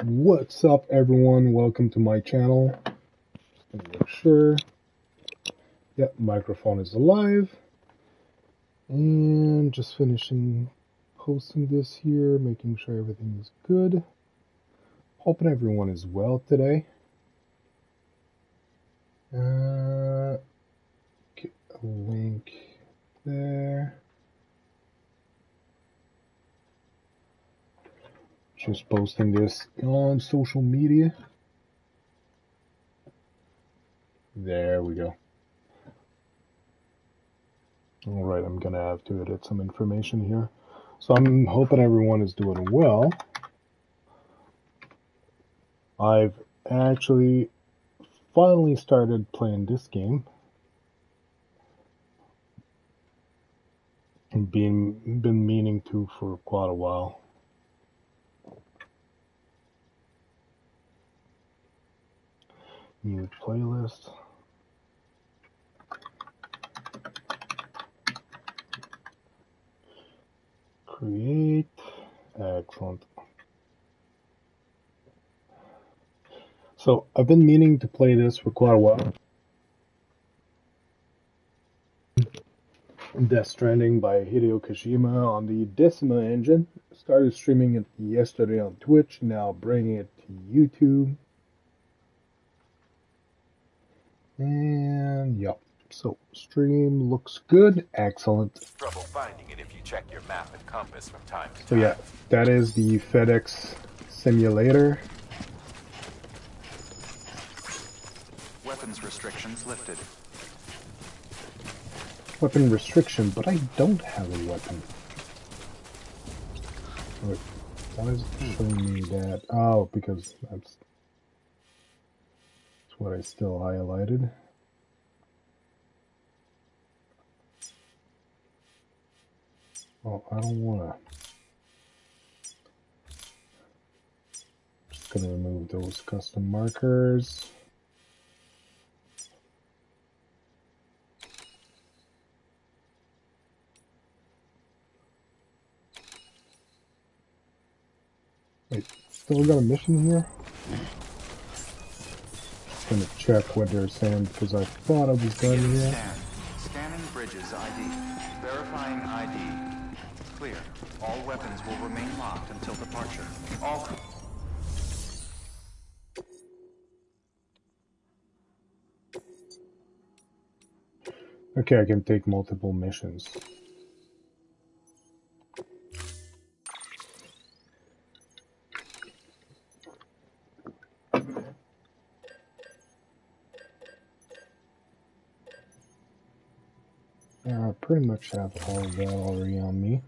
What's up, everyone? Welcome to my channel. Just gonna make sure. Yep, microphone is alive. And just finishing posting this here, making sure everything is good. Hoping everyone is well today. Get a link there. Just posting this on social media. There we go. Alright, I'm gonna have to edit some information here. So I'm hoping everyone is doing well. I've actually finally started playing this game. I've been meaning to for quite a while. New playlist. Create. Excellent. So I've been meaning to play this for quite a while. Death Stranding by Hideo Kojima on the Decima engine. Started streaming it yesterday on Twitch, now bringing it to YouTube. And yep, so stream looks good, excellent. Trouble finding it if you check your map and compass from time to time. So yeah, that is the FedEx simulator. Weapons restrictions lifted. Weapon restriction, but I don't have a weapon. Wait, why is it showing me that? Oh, because that's what I still highlighted. Oh, I don't wanna. Just gonna remove those custom markers. Wait, still got a mission here? Just gonna check what they're saying because I thought I was done here. Scanning bridges ID. Verifying ID. Clear. All weapons will remain locked until departure. All. Okay, I can take multiple missions. I pretty much have all of that already on me.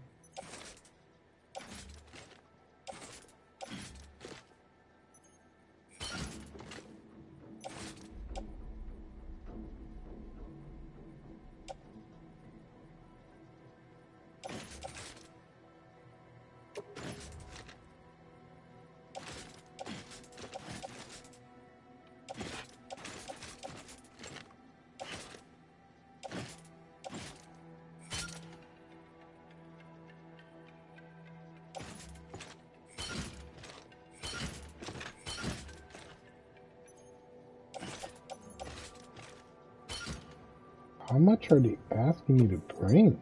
How much are they asking me to bring?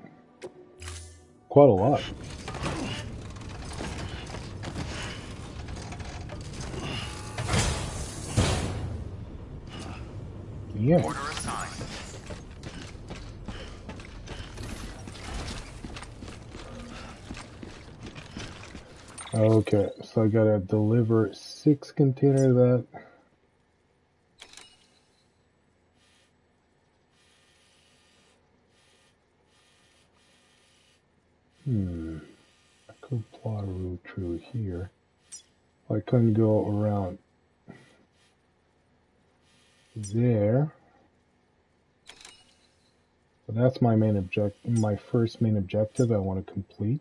Quite a lot. Yeah. Order assigned. Okay, so I gotta deliver 6 containers of that. I could plot a route through here. I couldn't go around there. But that's my main objective, my first main objective I want to complete.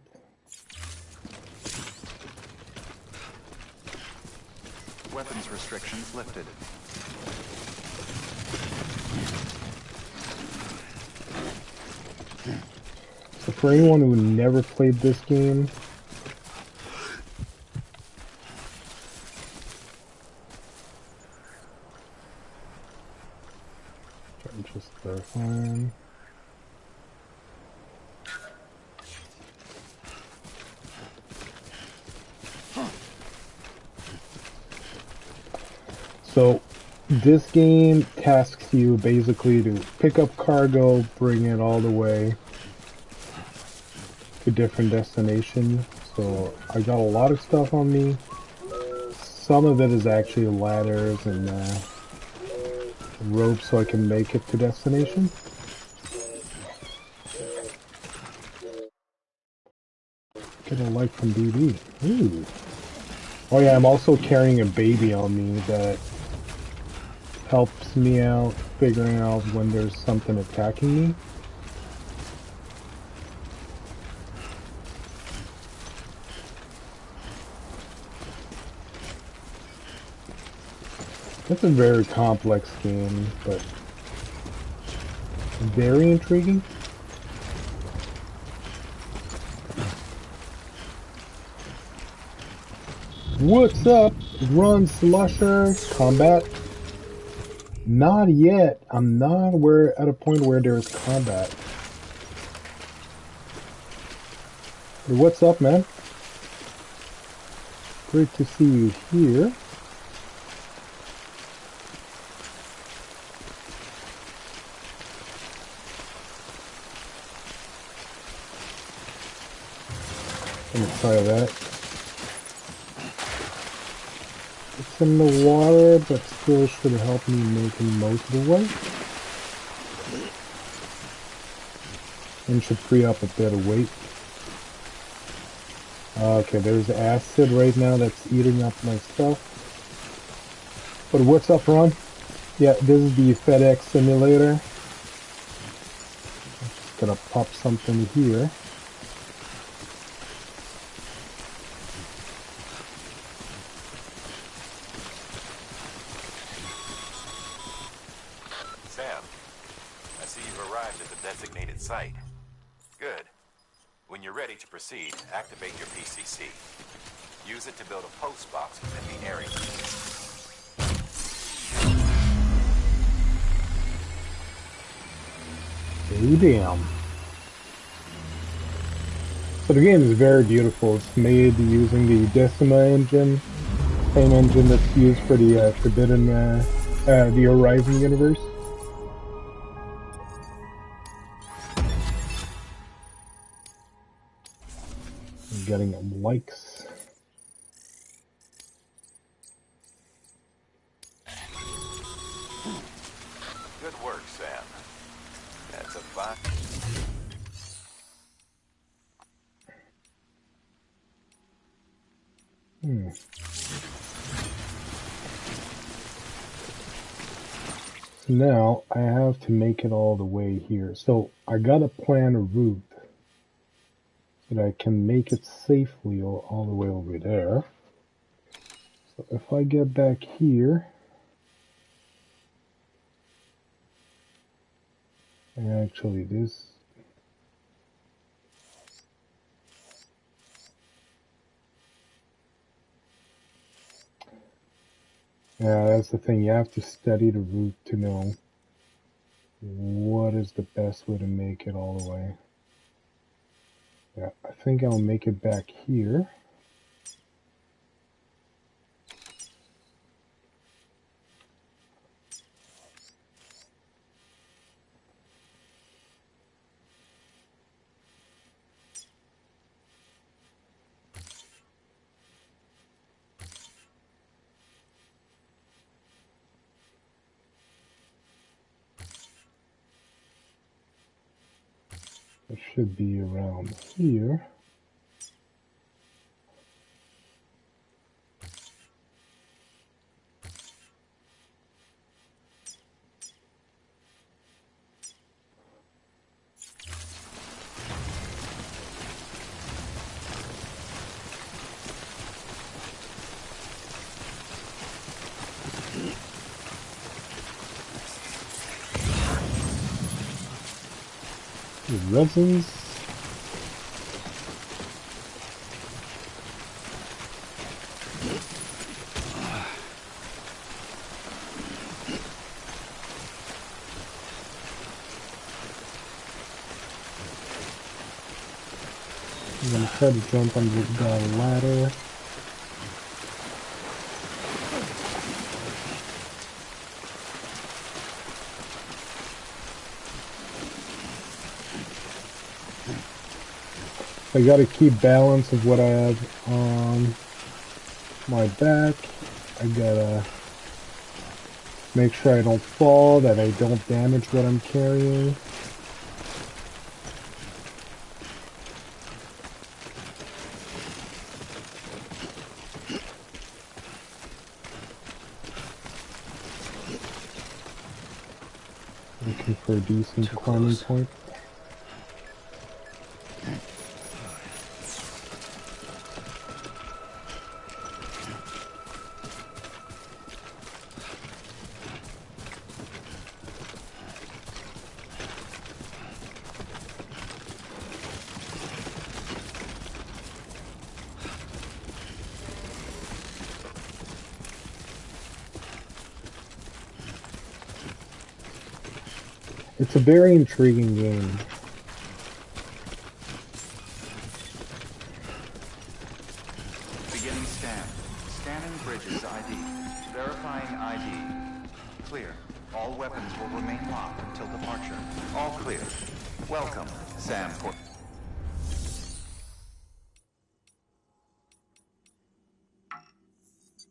Weapons restrictions lifted. So for anyone who never played this game, Just verifying. So this game tasks you basically to pick up cargo, bring it all the way to different destinations. So I got a lot of stuff on me. Some of it is actually ladders and ropes so I can make it to destination. Get a like from BB. Ooh. Oh yeah, I'm also carrying a baby on me that helps me out figuring out when there's something attacking me. It's a very complex game, but very intriguing. What's up? Run, Slusher. Combat? Not yet. I'm not at a point where there's combat. But what's up, man? Great to see you here. Let me try that. It's in the water, but still should help me make it most of the way. And should free up a bit of weight. Okay, there's acid right now that's eating up my stuff. But what's up, Ron? Yeah, this is the FedEx simulator. I'm just gonna pop something here. Sam, I see you've arrived at the designated site. Good. When you're ready to proceed, activate your PCC. Use it to build a post box within the area. Damn. So the game is very beautiful. It's made using the Decima engine, same engine that's used for the Forbidden, the Horizon universe. I'm getting likes. Good work, Sam. That's a fine... So now I have to make it all the way here. So I gotta plan a route so that I can make it safely all the way over there. So if I get back here, actually this... Yeah, that's the thing. You have to study the route to know what is the best way to make it all the way. Yeah, I think I'll make it back here. It should be around here. Resins. I'm gonna try to jump on the ladder. I gotta keep balance of what I have on my back. I gotta make sure I don't fall, that I don't damage what I'm carrying. Looking for a decent climbing point. It's a very intriguing game. Beginning scan. Scanning bridges ID. Verifying ID. Clear. All weapons will remain locked until departure. All clear. Welcome, Sam.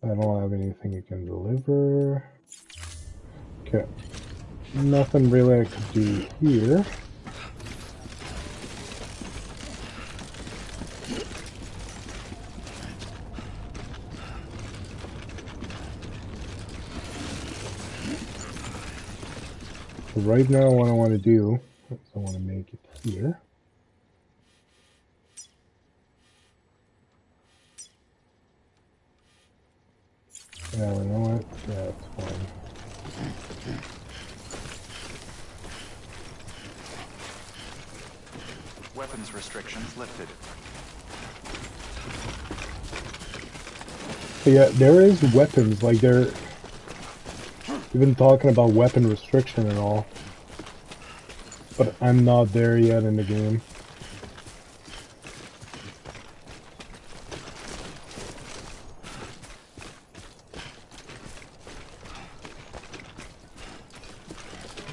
I don't have anything you can deliver. Okay. Nothing really I could do here. So right now what I want to do is I want to make it here. Yeah, you know what? Yeah, it's fine. Weapons restrictions lifted. But yeah, there is weapons, like they've been talking about weapon restriction and all. But I'm not there yet in the game.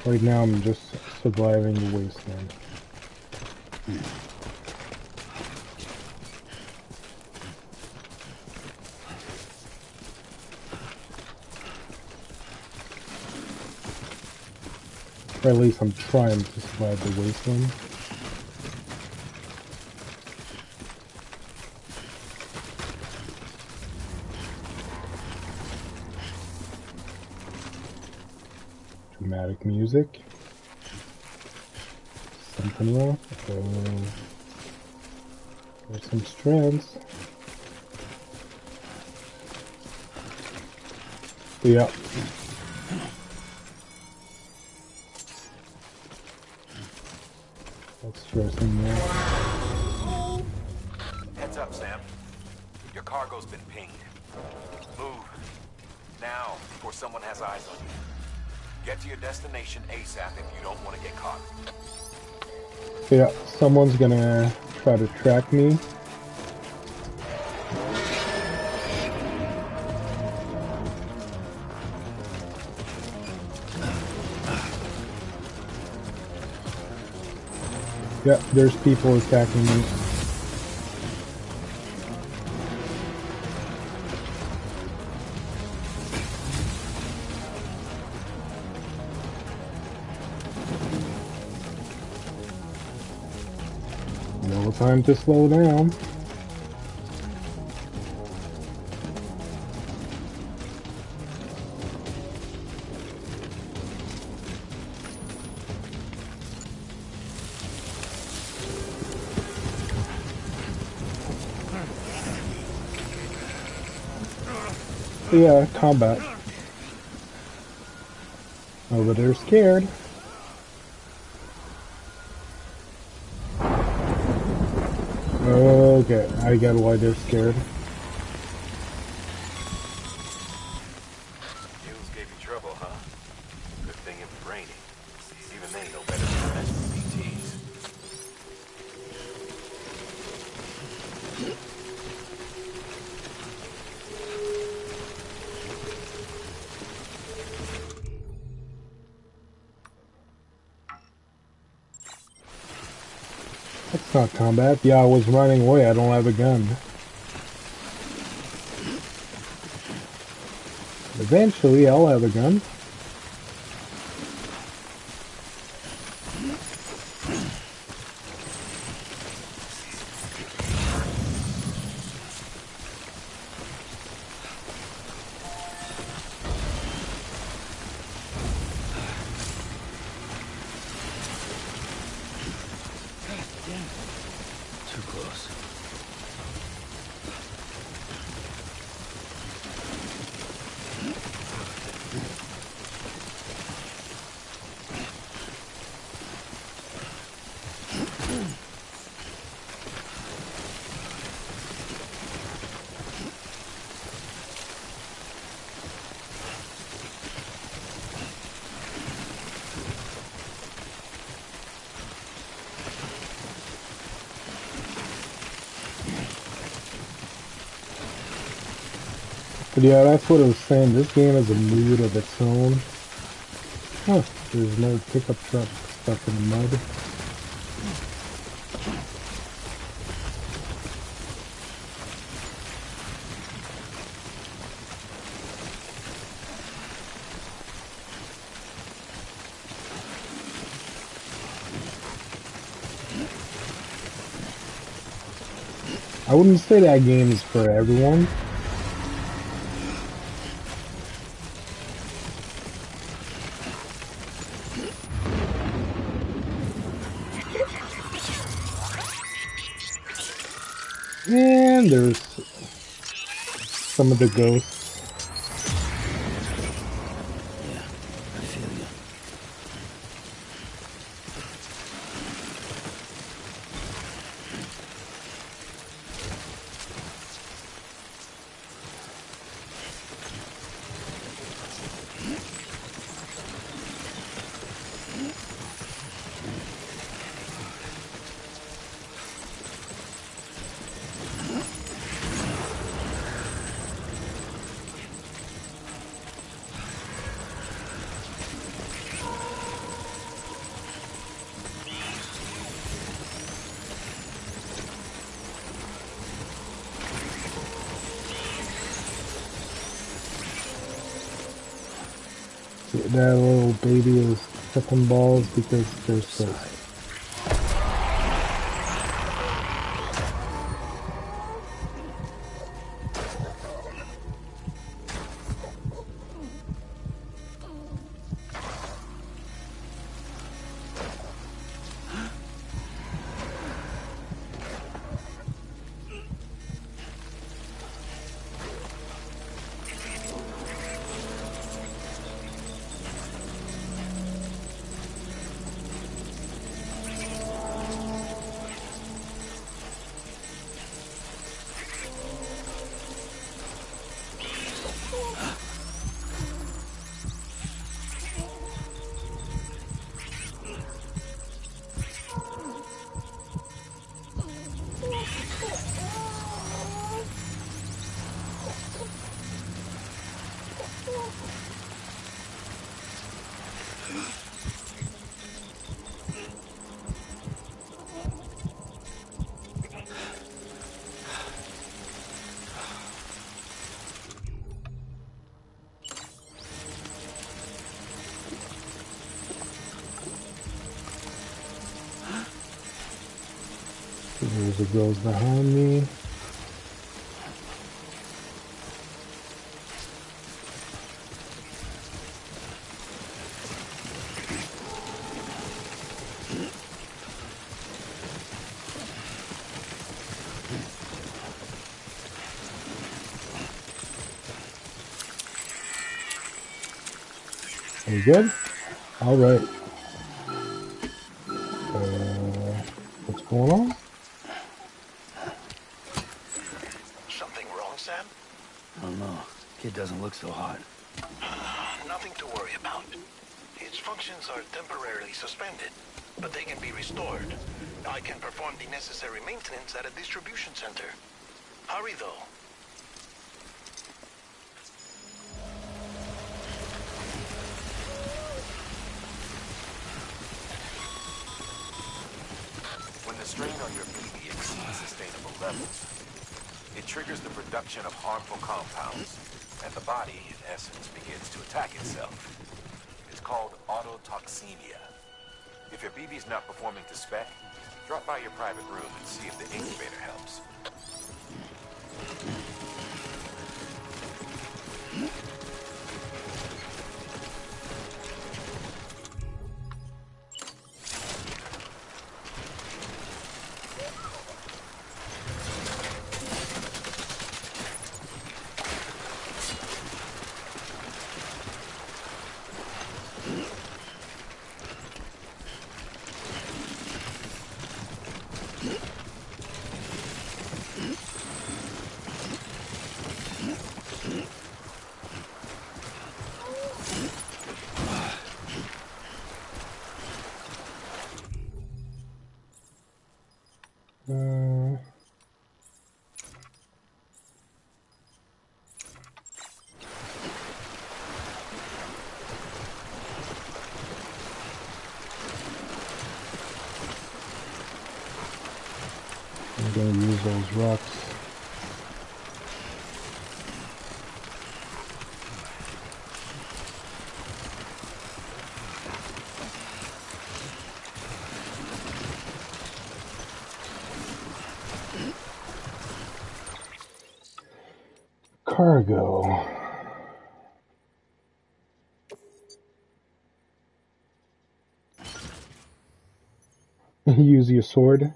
Right now I'm just surviving the wasteland. Or at least I'm trying to survive the wasteland. Dramatic music. Something wrong. There's some strands. Yeah. That's stressing me out. Heads up, Sam. Your cargo's been pinged. Move. Now, before someone has eyes on you. Get to your destination ASAP if you don't want to get caught. Yeah, someone's gonna try to track me. Yeah, there's people attacking me. No time to slow down. Yeah, combat. Over there scared. Okay, I get why they're scared. Mules gave you trouble, huh? Good thing it was raining. Even they know better than the PTs. not combat. Yeah, I was running away. I don't have a gun. Eventually, I'll have a gun. Too close. But yeah, that's what I was saying. This game has a mood of its own. Huh, there's no pickup truck stuck in the mud. I wouldn't say that game is for everyone. And there's some of the ghosts. Yeah, I feel you. That little baby is tripping balls because there's ghosts. There's a ghost behind me. We good? All right. What's going on? Something wrong, Sam? I don't know. Kid doesn't look so hot. Nothing to worry about. Its functions are temporarily suspended, but they can be restored. I can perform the necessary maintenance at a distribution center. Hurry, though. When the strain on your levels. It triggers the production of harmful compounds, and the body, in essence, begins to attack itself. It's called autotoxemia. If your BB's not performing to spec, drop by your private room and see if the incubator helps. I'm gonna use those rocks. Cargo. Use your sword.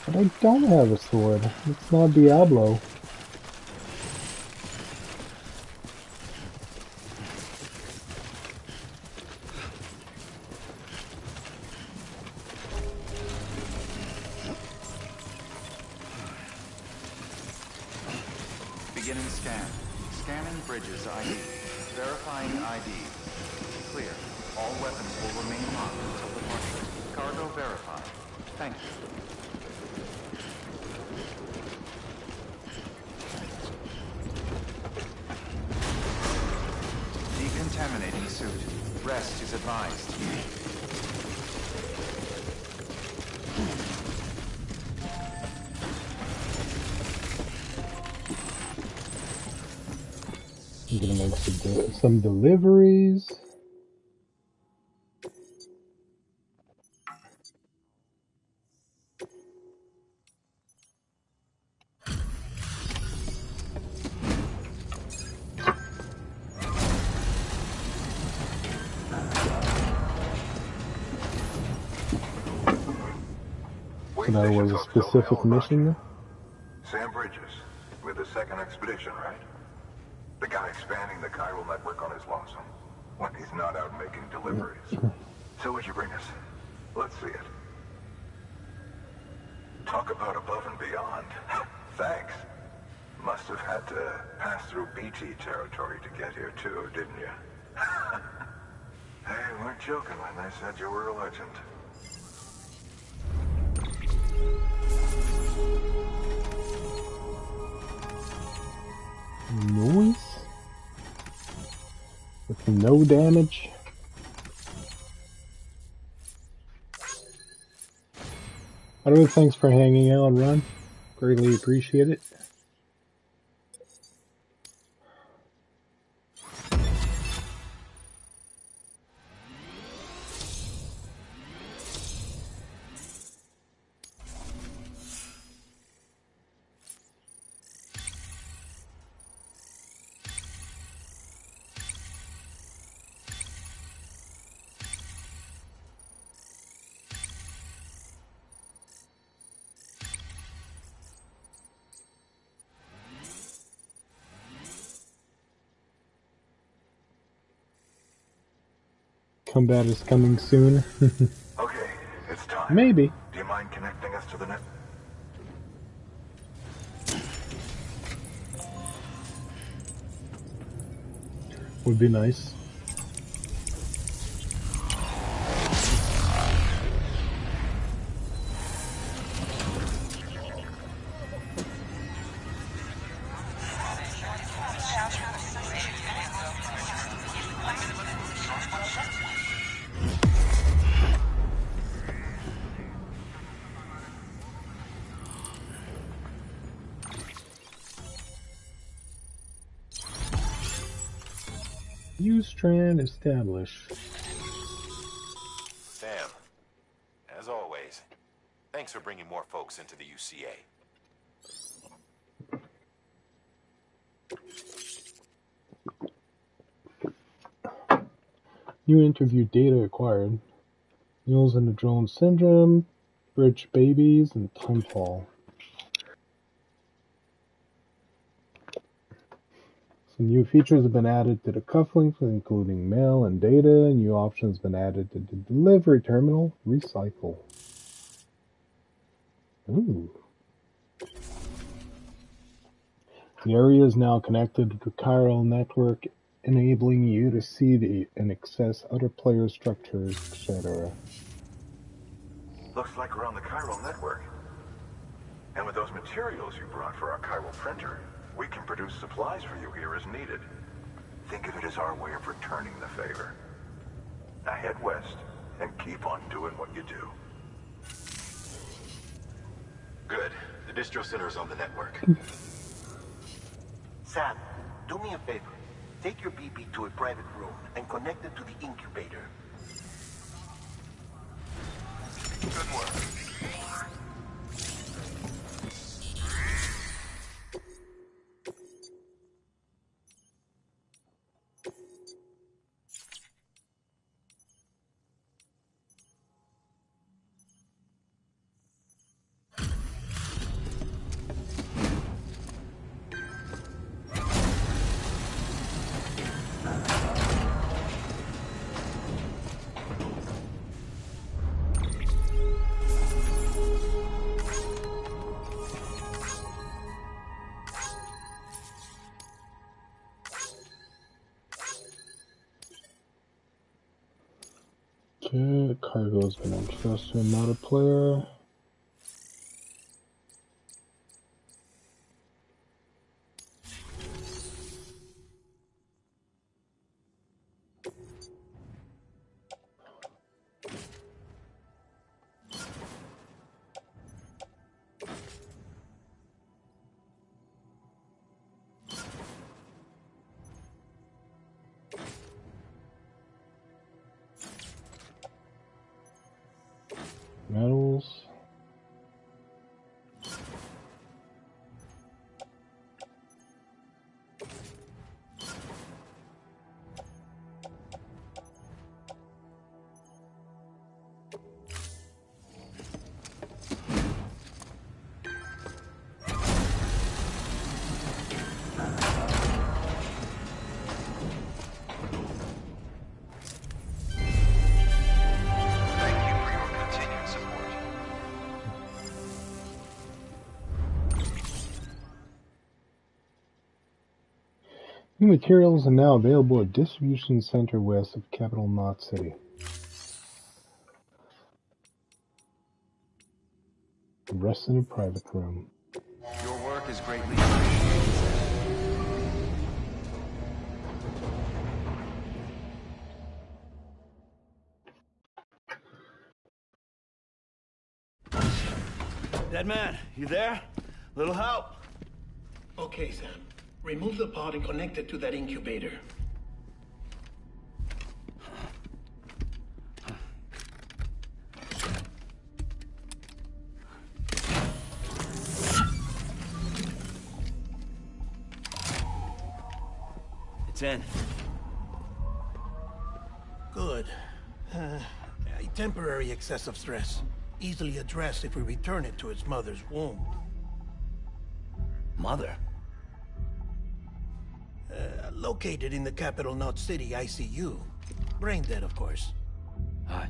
But I don't have a sword. It's not Diablo. Beginning scan. Scanning bridges ID. Verifying ID. Clear. All weapons will remain locked until departure. Cargo verified. Thank you. Decontaminating suit. Rest is advised. I'm gonna make some deliveries. So that was a specific mission. Sam Bridges, with the second expedition, right? The guy expanding the chiral network on his lonesome, when he's not out making deliveries. So what'd you bring us? Let's see it. Talk about above and beyond. Thanks. Must have had to pass through BT territory to get here too, didn't you? They weren't joking when they said you were a legend. Noise? With no damage? Otherwise, thanks for hanging out, Ron. Greatly appreciate it. Combat is coming soon. Okay, it's time. Maybe. Do you mind connecting us to the net? would be nice. New strand established. Sam, as always, thanks for bringing more folks into the UCA. New interview data acquired. Meals in the drone syndrome, bridge babies, and timefall. Some new features have been added to the cufflinks, including mail and data. New options have been added to the delivery terminal. Recycle. Ooh. The area is now connected to the chiral network, enabling you to see and access other player structures, etc. Looks like we're on the chiral network. And with those materials you brought for our chiral printer, we can produce supplies for you here as needed. Think of it as our way of returning the favor. Now head west and keep on doing what you do. Good. The distro center is on the network. Sam, do me a favor. Take your BB to a private room and connect it to the incubator. Good work. Okay, cargo has been entrusted to another player. Metals. Thank you for your continued support. New materials are now available at Distribution Center west of Capital Knot City. Rest in a private room. Your work is greatly appreciated. Dead man, you there? Little help? Okay, Sam. Remove the pod and connect it to that incubator. It's in. Good. A temporary excessive stress. Easily addressed if we return it to its mother's womb. Mother? Located in the Capital Knot City ICU. Brain dead, of course.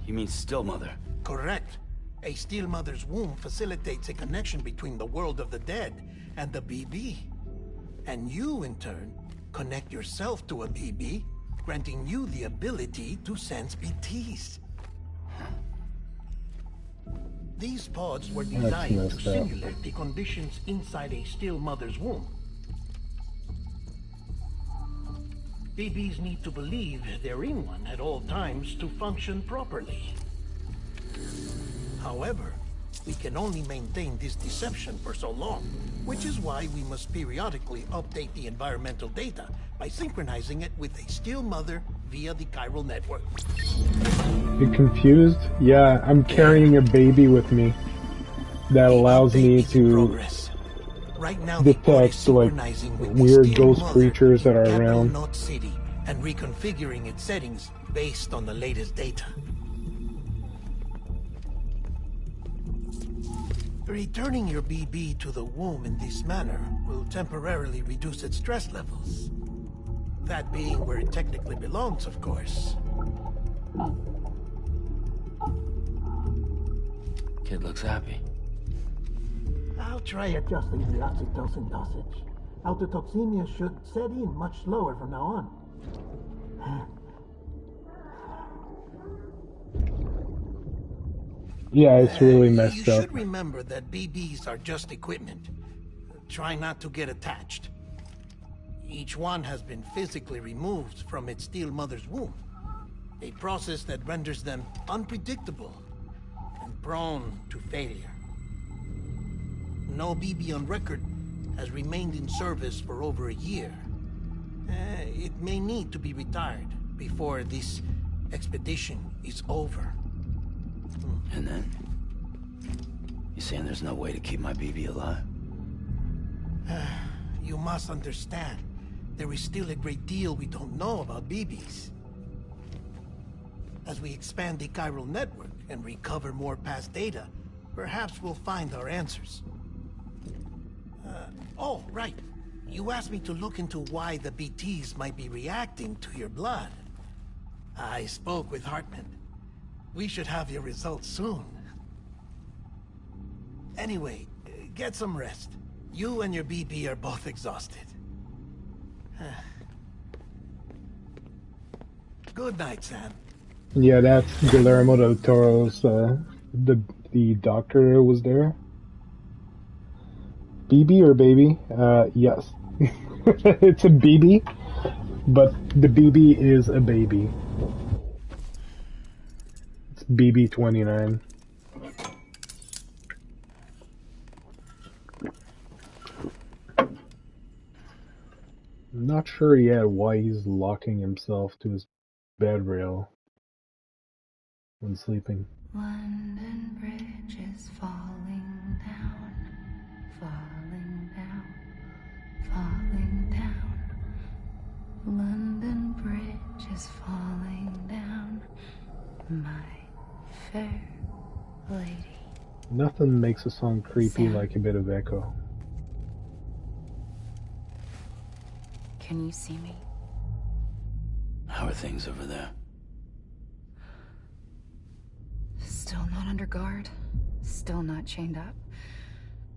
You mean still mother? Correct. A still mother's womb facilitates a connection between the world of the dead and the BB. And you, in turn, connect yourself to a BB granting you the ability to sense BTs. These pods were That's designed to messed up. simulate the conditions inside a still mother's womb. BBs need to believe they're in one at all times to function properly. However, we can only maintain this deception for so long, which is why we must periodically update the environmental data by synchronizing it with a still mother via the chiral network. You confused? Yeah, I'm carrying a baby with me that allows Update me is in to progress. Right now, the pod is detect like synchronizing with weird the still ghost mother creatures that in are Capital around. Knot City and reconfiguring its settings based on the latest data. Returning your BB to the womb in this manner will temporarily reduce its stress levels. That being where it technically belongs, of course. Kid looks happy. I'll try adjusting the oxytocin dosage. Autotoxemia should set in much slower from now on. Yeah, it's really You messed up. should remember that BBs are just equipment. Try not to get attached. Each one has been physically removed from its steel mother's womb. A process that renders them unpredictable and prone to failure. No BB on record has remained in service for over a year. It may need to be retired before this expedition is over. And then? You saying there's no way to keep my BB alive? You must understand, there is still a great deal we don't know about BBs. As we expand the chiral network and recover more past data, perhaps we'll find our answers. Oh, right. You asked me to look into why the BTs might be reacting to your blood. I spoke with Hartman. We should have your results soon. Anyway, get some rest. You and your BB are both exhausted. Good night, Sam. Yeah, that's Guillermo del Toro's. The doctor was there. BB or baby? Yes. It's a BB, but the BB is a baby. It's BB-29. I'm not sure yet why he's locking himself to his bed rail when sleeping. London Bridge is falling down, falling down, falling down. London Bridge is falling down, my fair lady. Nothing makes a song creepy Sam? like a bit of echo. Can you see me? How are things over there? Still not under guard, still not chained up,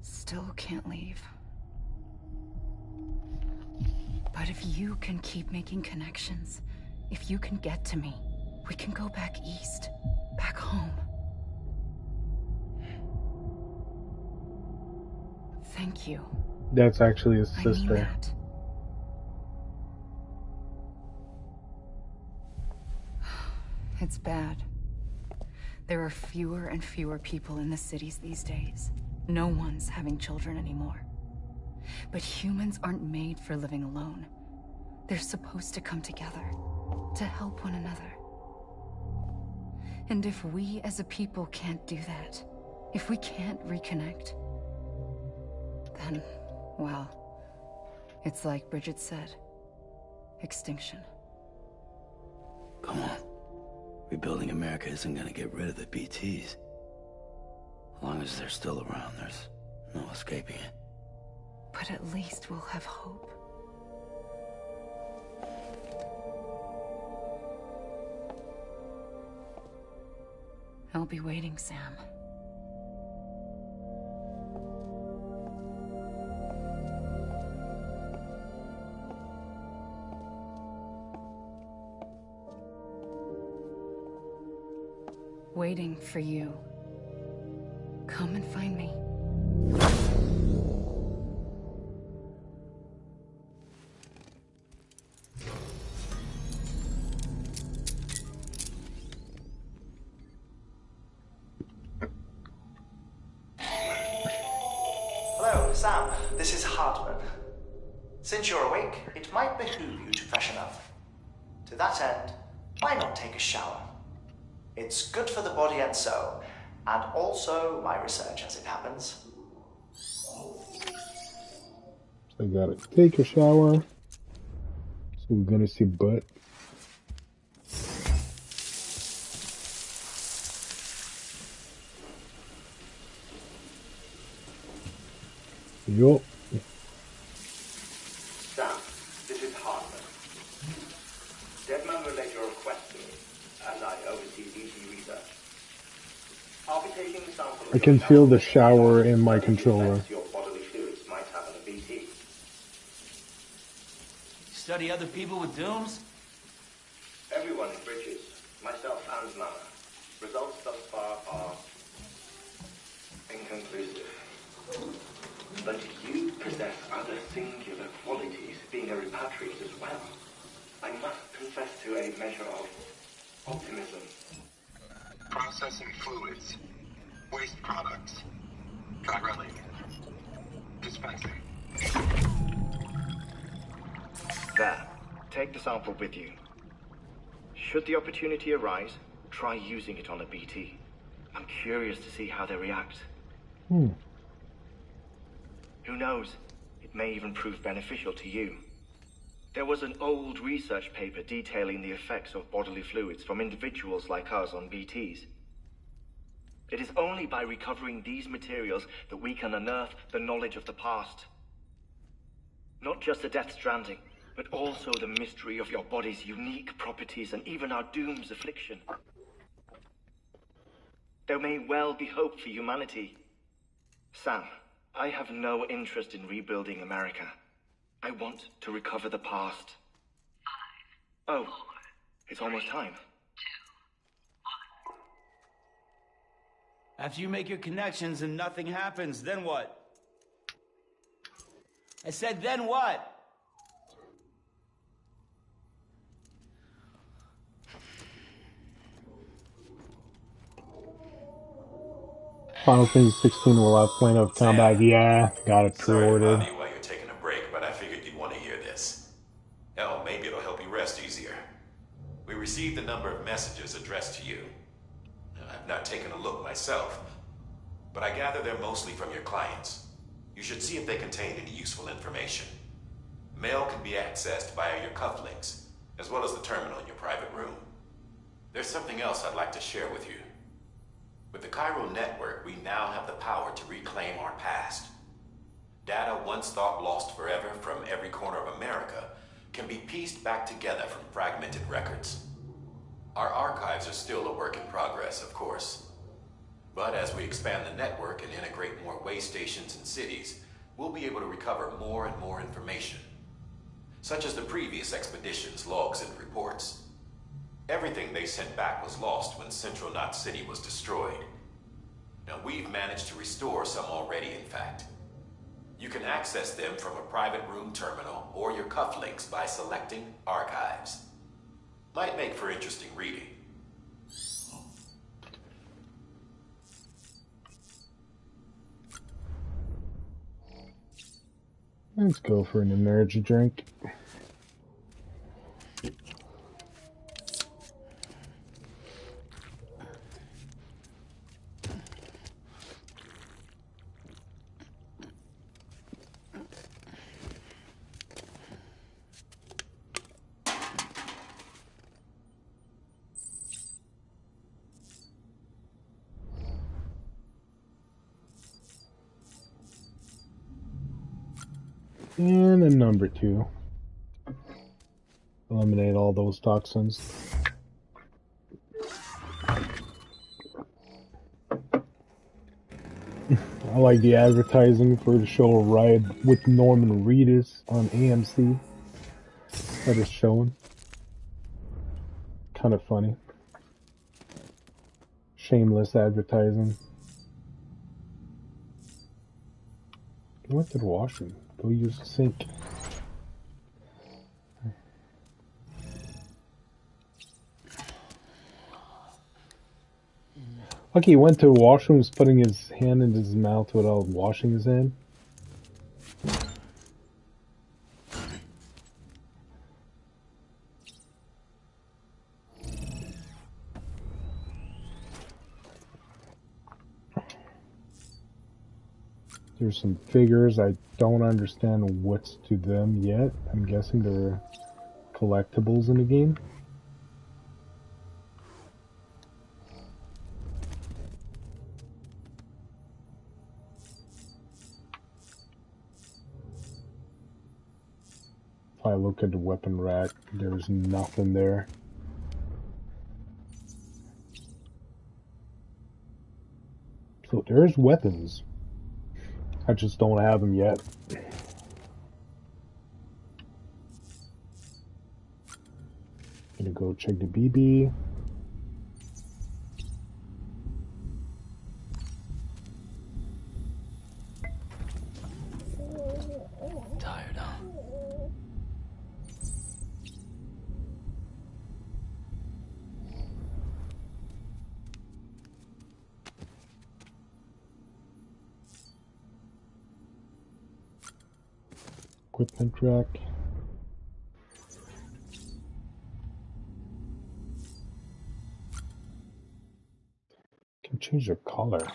still can't leave. But if you can keep making connections, if you can get to me, we can go back east, back home. Thank you. That's actually his I mean sister. that. It's bad. There are fewer and fewer people in the cities these days. No one's having children anymore. But humans aren't made for living alone. They're supposed to come together, to help one another. And if we as a people can't do that, if we can't reconnect, then, well, it's like Bridget said, extinction. Come on. Rebuilding America isn't gonna get rid of the BTs. As long as they're still around, there's no escaping it. But at least we'll have hope. I'll be waiting, Sam. waiting for you. Come and find me. Hello, Sam. This is Hartman. Since you're awake, it might behoove you to freshen up. To that end, why not take a shower? It's good for the body and soul, and also my research as it happens. I gotta take a shower. So we're gonna see butt. Yup. Sam, this is Hartman. Deadman relayed your request to me, and I oversee BT research. I'll be taking a sample of I can feel the shower in my controller. your bodily fluids might have on a BT. Study other people with dooms? Everyone in Bridges, myself and Nana. Results thus far are inconclusive. But you possess other singular qualities, being a repatriate as well. I must confess to a measure of optimism. Processing fluids. Waste products. Drilling. Dispensing. There. Take the sample with you. Should the opportunity arise, try using it on a BT. I'm curious to see how they react. Who knows? It may even prove beneficial to you. There was an old research paper detailing the effects of bodily fluids from individuals like us on BTs. It is only by recovering these materials that we can unearth the knowledge of the past. Not just the Death Stranding, but also the mystery of your body's unique properties and even our doom's affliction. There may well be hope for humanity. Sam, I have no interest in rebuilding America. I want to recover the past. 5, 4, it's almost time. 2, 1. After you make your connections and nothing happens, then what? I said, then what? Final Fantasy 16 will have Plan of Combat. Yeah, got it Sorry to pre-ordered. bother you while you're taking a break, but I figured you'd want to hear this. Hell, maybe it'll help you rest easier. We received a number of messages addressed to you. I've not taken a look myself, but I gather they're mostly from your clients. You should see if they contain any useful information. Mail can be accessed via your cufflinks, as well as the terminal in your private room. There's something else I'd like to share with you. With the Chiral Network, we now have the power to reclaim our past. Data once thought lost forever from every corner of America can be pieced back together from fragmented records. Our archives are still a work in progress, of course. But as we expand the network and integrate more way stations and cities, we'll be able to recover more and more information, such as the previous expedition's logs and reports. Everything they sent back was lost when Central Knot City was destroyed. Now, we've managed to restore some already, in fact. You can access them from a private room terminal or your cufflinks by selecting Archives. Might make for interesting reading. Let's go for an energy drink. And a number 2. Eliminate all those toxins. I like the advertising for the show Ride with Norman Reedus on AMC that is showing. Kind of funny. Shameless advertising. Go into the washroom. Go use the sink. Okay, he went to the washroom, was putting his hand in his mouth without washing his hand. There's some figures. I don't understand what's to them yet. I'm guessing they're collectibles in the game. If I look at the weapon rack, there's nothing there. So there's weapons. I just don't have them yet. Gonna go check the BB. Tired, huh? Equipment rack. Can change the color.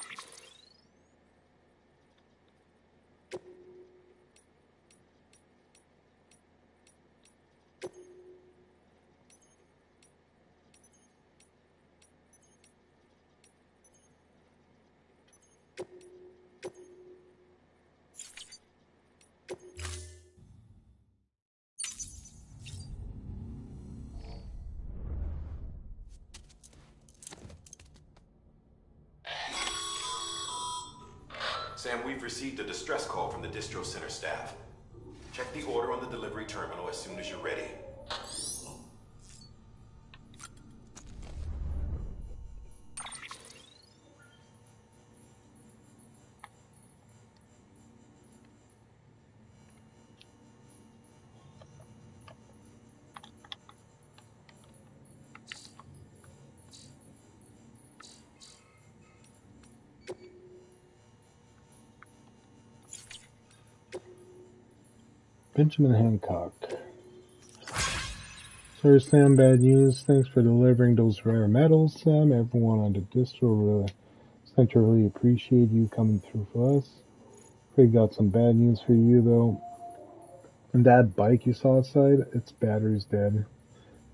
Sam, we've received a distress call from the distro center staff. Check the order on the delivery terminal as soon as you're ready. Benjamin Hancock. Sorry, Sam, bad news. Thanks for delivering those rare metals, Sam. Everyone on the distro center really appreciate you coming through for us. We got some bad news for you, though. And that bike you saw outside, its battery's dead.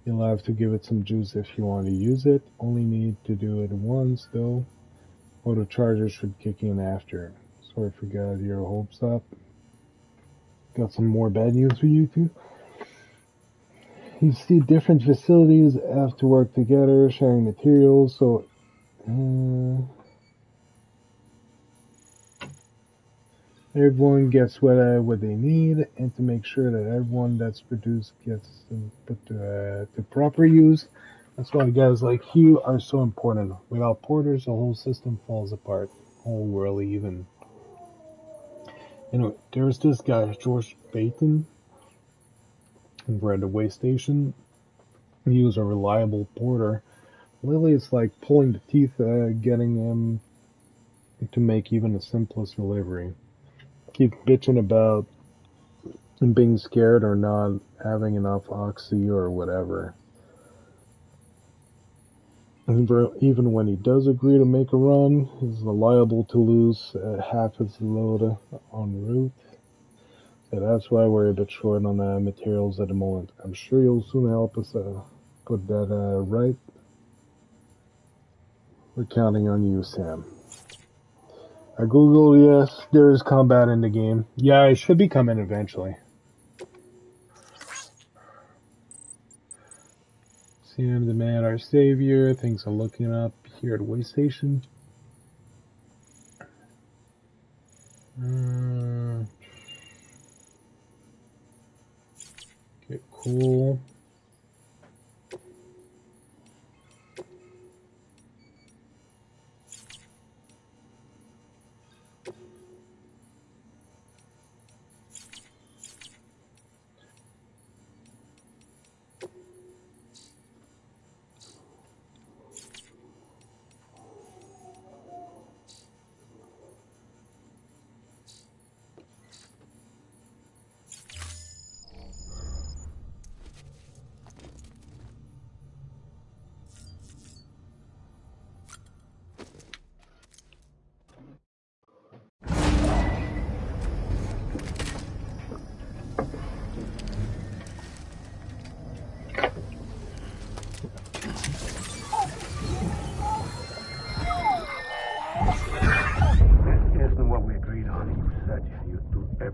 You'll have to give it some juice if you want to use it. Only need to do it once, though. Or the charger should kick in after. Sorry for got your hopes up. Got some more bad news for you, too. You see, different facilities have to work together, sharing materials, so everyone gets what they need, and to make sure that everyone that's produced gets put to proper use. That's why guys like you are so important. Without porters, the whole system falls apart. Whole world even. Anyway, there's this guy, George Baton, over at the way station. He was a reliable porter. Lately, it's like pulling the teeth, getting him to make even the simplest delivery. Keep bitching about being scared or not having enough oxy or whatever. Even when he does agree to make a run, he's liable to lose half his load en route. So that's why we're a bit short on materials at the moment. I'm sure you'll soon help us put that right. We're counting on you, Sam. I googled, yes, there is combat in the game. Yeah, it should be coming eventually. Sam, the man, our savior. Things are looking up here at the way station. Okay, cool.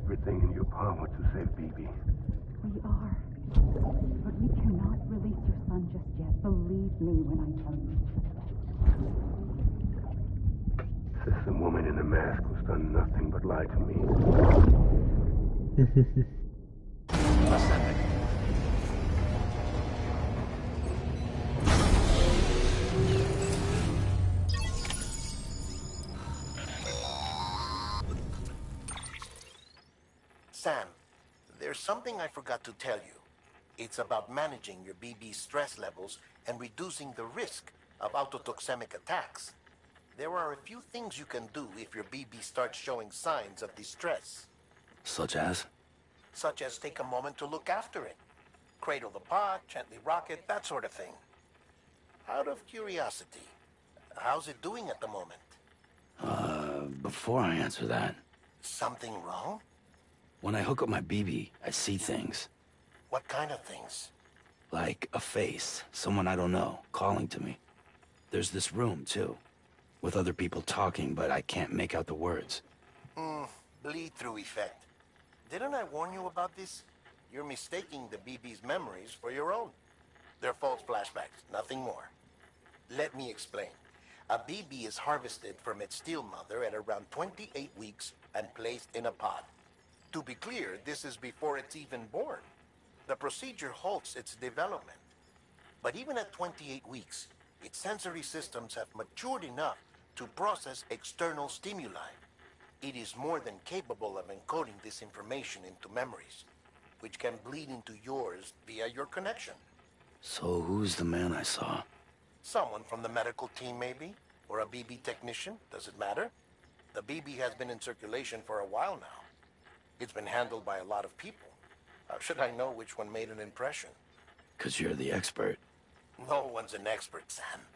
everything in your power to save BB. We are. But we cannot release your son just yet. Believe me when I tell you. This woman in the mask who's done nothing but lie to me. Sam, there's something I forgot to tell you. It's about managing your BB stress levels and reducing the risk of autotoxemic attacks. There are a few things you can do if your BB starts showing signs of distress. Such as? Such as take a moment to look after it. Cradle the pot, gently rock it, that sort of thing. Out of curiosity, how's it doing at the moment? Before I answer that... Something wrong? When I hook up my BB, I see things. What kind of things? Like a face, someone I don't know, calling to me. There's this room, too, with other people talking, but I can't make out the words. Bleed-through effect. Didn't I warn you about this? You're mistaking the BB's memories for your own. They're false flashbacks, nothing more. Let me explain. A BB is harvested from its steel mother at around 28 weeks and placed in a pod. To be clear, this is before it's even born. The procedure halts its development. But even at 28 weeks, its sensory systems have matured enough to process external stimuli. It is more than capable of encoding this information into memories, which can bleed into yours via your connection. So who's the man I saw? Someone from the medical team, maybe? Or a BB technician? Does it matter? The BB has been in circulation for a while now. It's been handled by a lot of people. How should I know which one made an impression? 'Cause you're the expert. No one's an expert, Sam.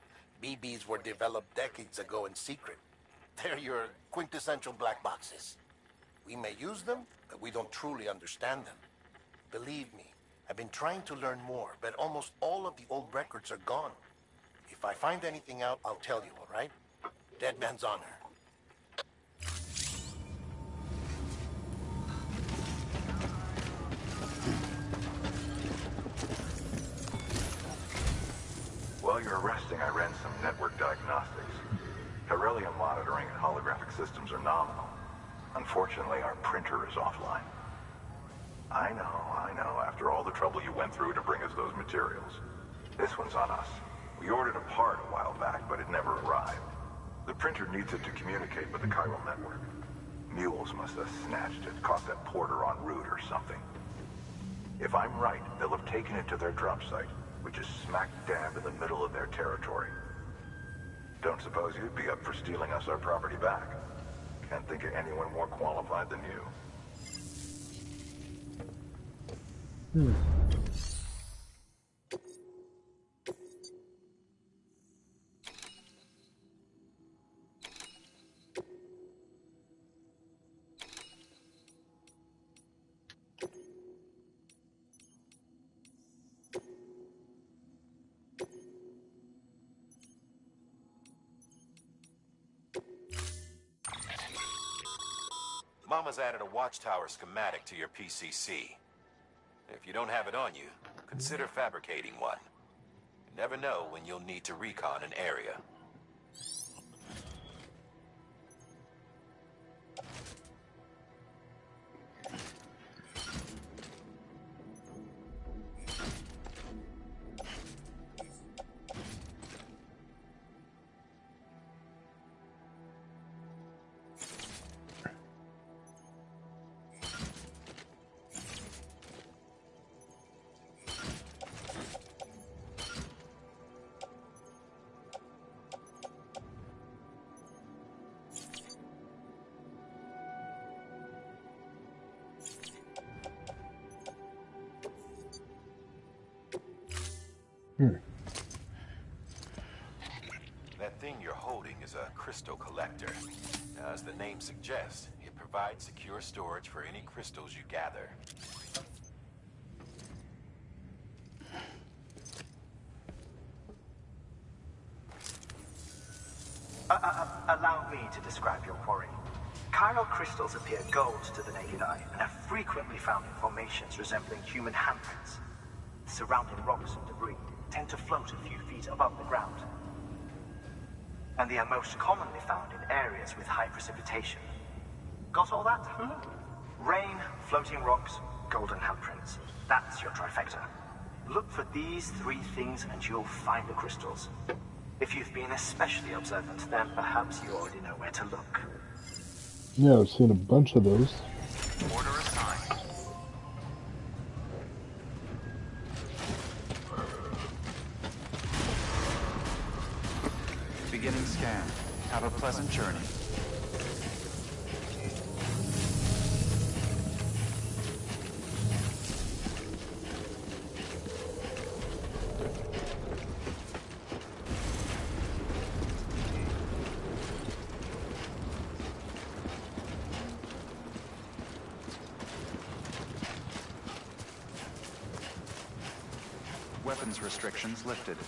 BBs were developed decades ago in secret. They're your quintessential black boxes. We may use them, but we don't truly understand them. Believe me, I've been trying to learn more, but almost all of the old records are gone. If I find anything out, I'll tell you, all right? Dead man's honor. While you're resting, I ran some network diagnostics. Beryllium monitoring and holographic systems are nominal. Unfortunately, our printer is offline. I know. After all the trouble you went through to bring us those materials. This one's on us. We ordered a part a while back, but it never arrived. The printer needs it to communicate with the chiral network. Mules must have snatched it, caught that porter en route or something. If I'm right, they'll have taken it to their drop site, which is smack dab in the middle of their territory. Don't suppose you'd be up for stealing us our property back? Can't think of anyone more qualified than you. Mama's added a watchtower schematic to your PCC. If you don't have it on you, consider fabricating one. You never know when you'll need to recon an area. That thing you're holding is a crystal collector. Now, as the name suggests, it provides secure storage for any crystals you gather. Allow me to describe your quarry. Chiral crystals appear gold to the naked eye and are frequently found in formations resembling human handprints. The surrounding rocks and debris tend to float a few feet above the ground. And they are most commonly found in areas with high precipitation. Got all that? Rain, floating rocks, golden handprints. That's your trifecta. Look for these three things and you'll find the crystals. If you've been especially observant, then perhaps you already know where to look. Yeah, I've seen a bunch of those. Order assigned. Beginning scan. Have a pleasant journey. Weapons restrictions lifted.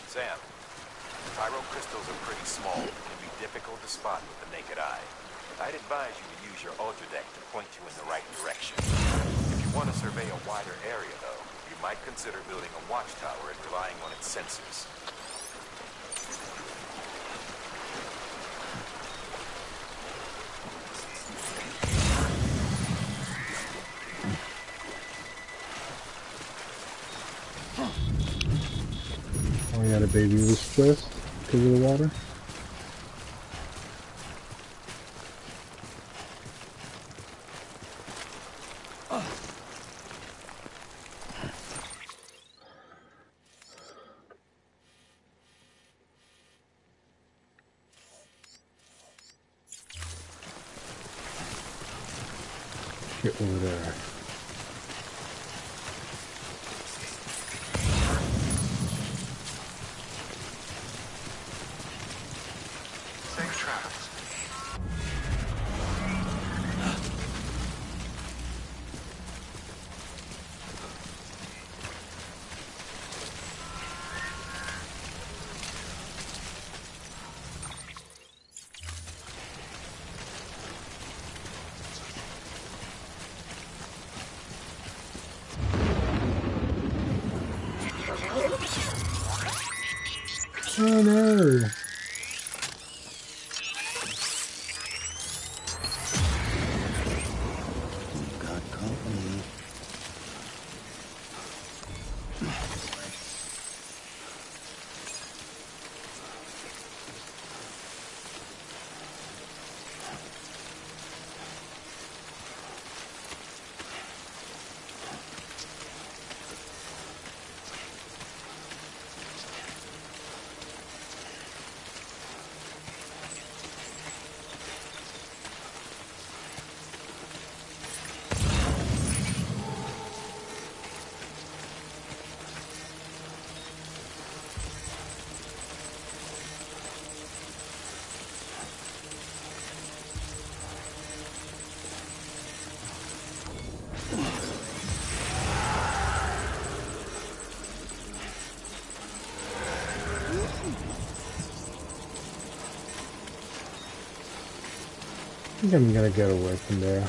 Sam, chiral crystals are pretty small and can be difficult to spot with the naked eye. I'd advise you to use your ultradeck to point you in the right direction. If you want to survey a wider area, though, you might consider building a watchtower and relying on its sensors. Oh, I got a baby loose twist because of the water. Get over there. Safe travels. Oh no! Got company. I think I'm gonna get away from there.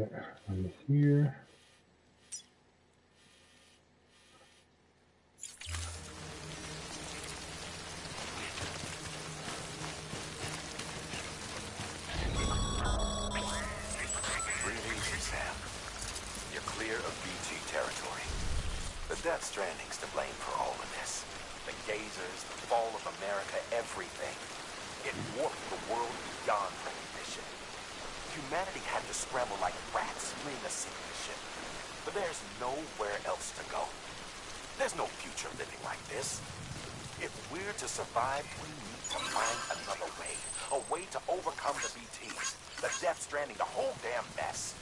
Okay, I'm here. Breathe easy, Sam. You're clear of BT territory. The Death Stranding's to blame for all of this. The gazers, the fall of America, everything. It warped the world beyond recognition. Humanity had to scramble like rats fleeing a sinking ship. But there's nowhere else to go. There's no future living like this. If we're to survive, we need to find another way. A way to overcome the BTs, the Death Stranding, the whole damn mess.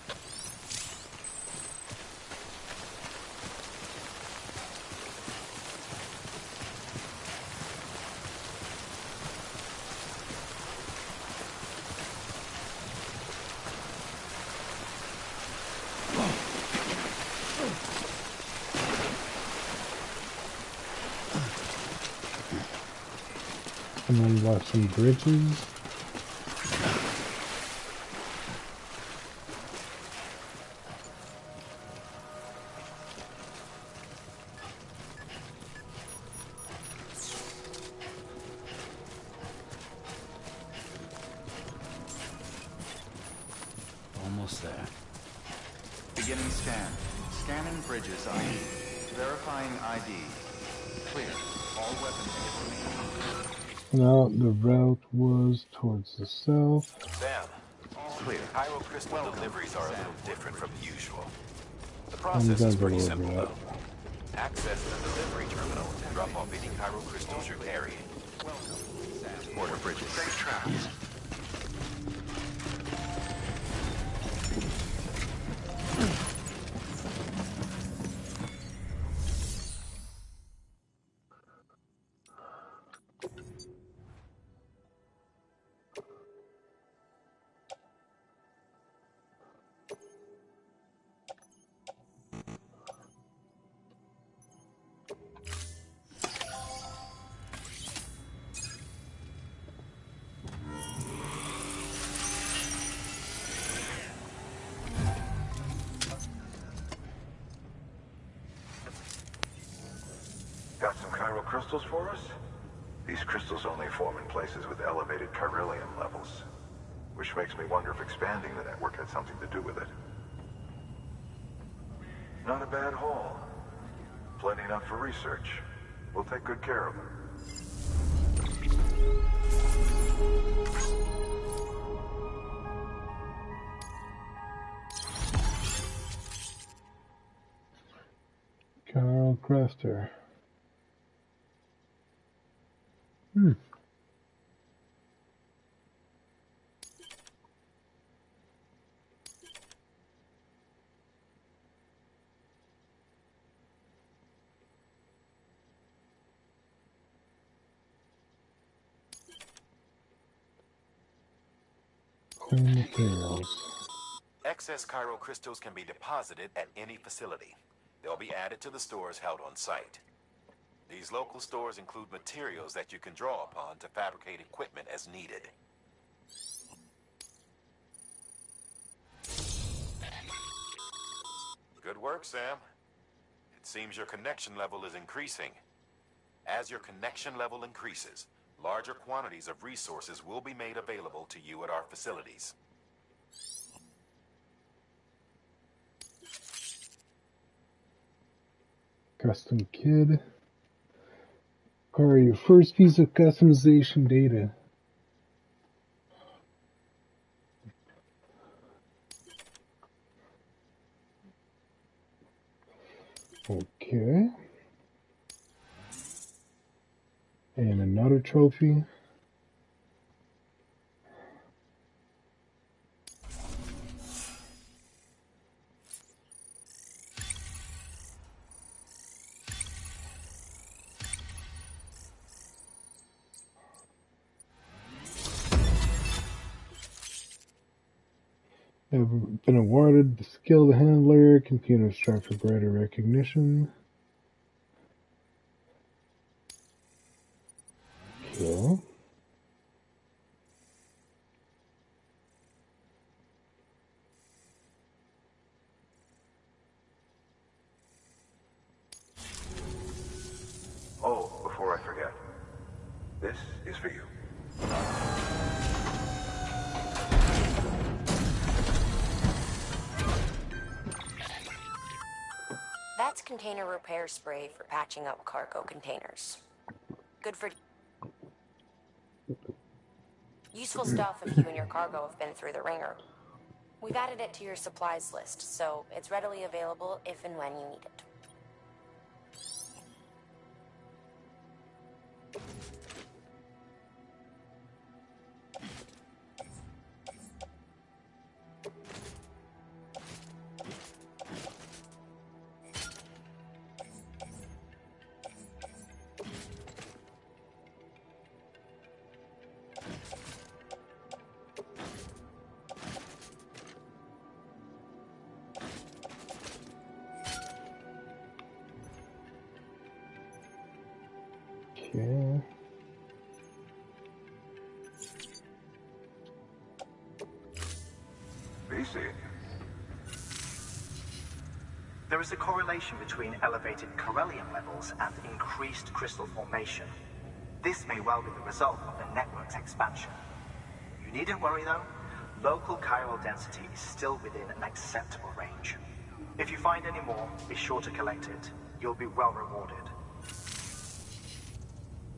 And then watch some bridges. Almost there. Beginning scan. Scanning bridges ID. Verifying ID. Clear. All weapons will remain. Now the route was towards the south. Sam, All clear. Pyro crystal deliveries are a little different from usual. The I'm process done is pretty deliver simple, that. though. Access the delivery terminal and drop off any Pyro crystals you're carrying. Order bridges. Safe travels. Got some chiral crystals for us? These crystals only form in places with elevated chiralium levels, which makes me wonder if expanding the network had something to do with it. Not a bad haul. Plenty enough for research. We'll take good care of them. Carl Crafter. Clean materials. Excess chiral crystals can be deposited at any facility. They'll be added to the stores held on site. These local stores include materials that you can draw upon to fabricate equipment as needed. Good work, Sam. It seems your connection level is increasing. As your connection level increases, larger quantities of resources will be made available to you at our facilities. Custom kid. Carl, your first piece of customization data. Okay. And another trophy. Have been awarded the skilled handler, computer structure greater recognition. Cool. is for you. That's container repair spray for patching up cargo containers. Good for... useful stuff if you and your cargo have been through the ringer. We've added it to your supplies list, so it's readily available if and when you need it. Okay. BC. There is a correlation between elevated Corellium levels and increased crystal formation. This may well be the result of the network's expansion. You needn't worry though. Local chiral density is still within an acceptable range. If you find any more, be sure to collect it. You'll be well rewarded.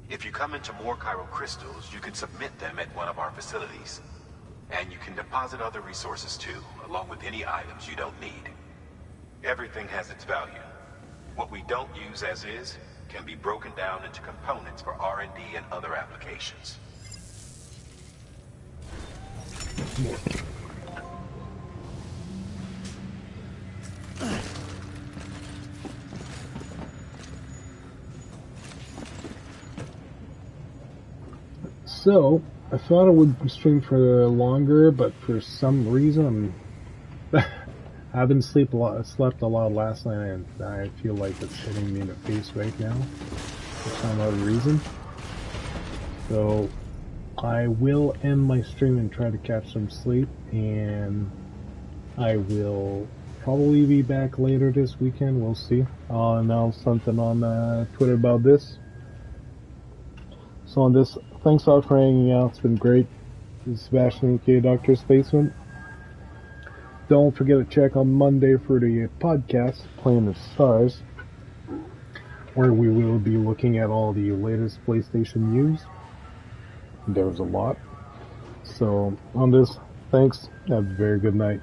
If you come into more chiral crystals, you can submit them at one of our facilities. And you can deposit other resources too, along with any items you don't need. Everything has its value. What we don't use as is can be broken down into components for R&D and other applications. So, I thought I would stream for longer, but for some reason, I haven't slept a lot last night, and I feel like it's hitting me in the face right now, for some other reason. So, I will end my stream and try to catch some sleep, and I will probably be back later this weekend, we'll see. I'll announce something on Twitter about this. So on this, thanks a lot for hanging out. It's been great. This is Sebastian, aka Dr. Spaceman. Don't forget to check on Monday for the podcast, Playing the Stars, where we will be looking at all the latest PlayStation news. There was a lot. So on this, thanks. Have a very good night.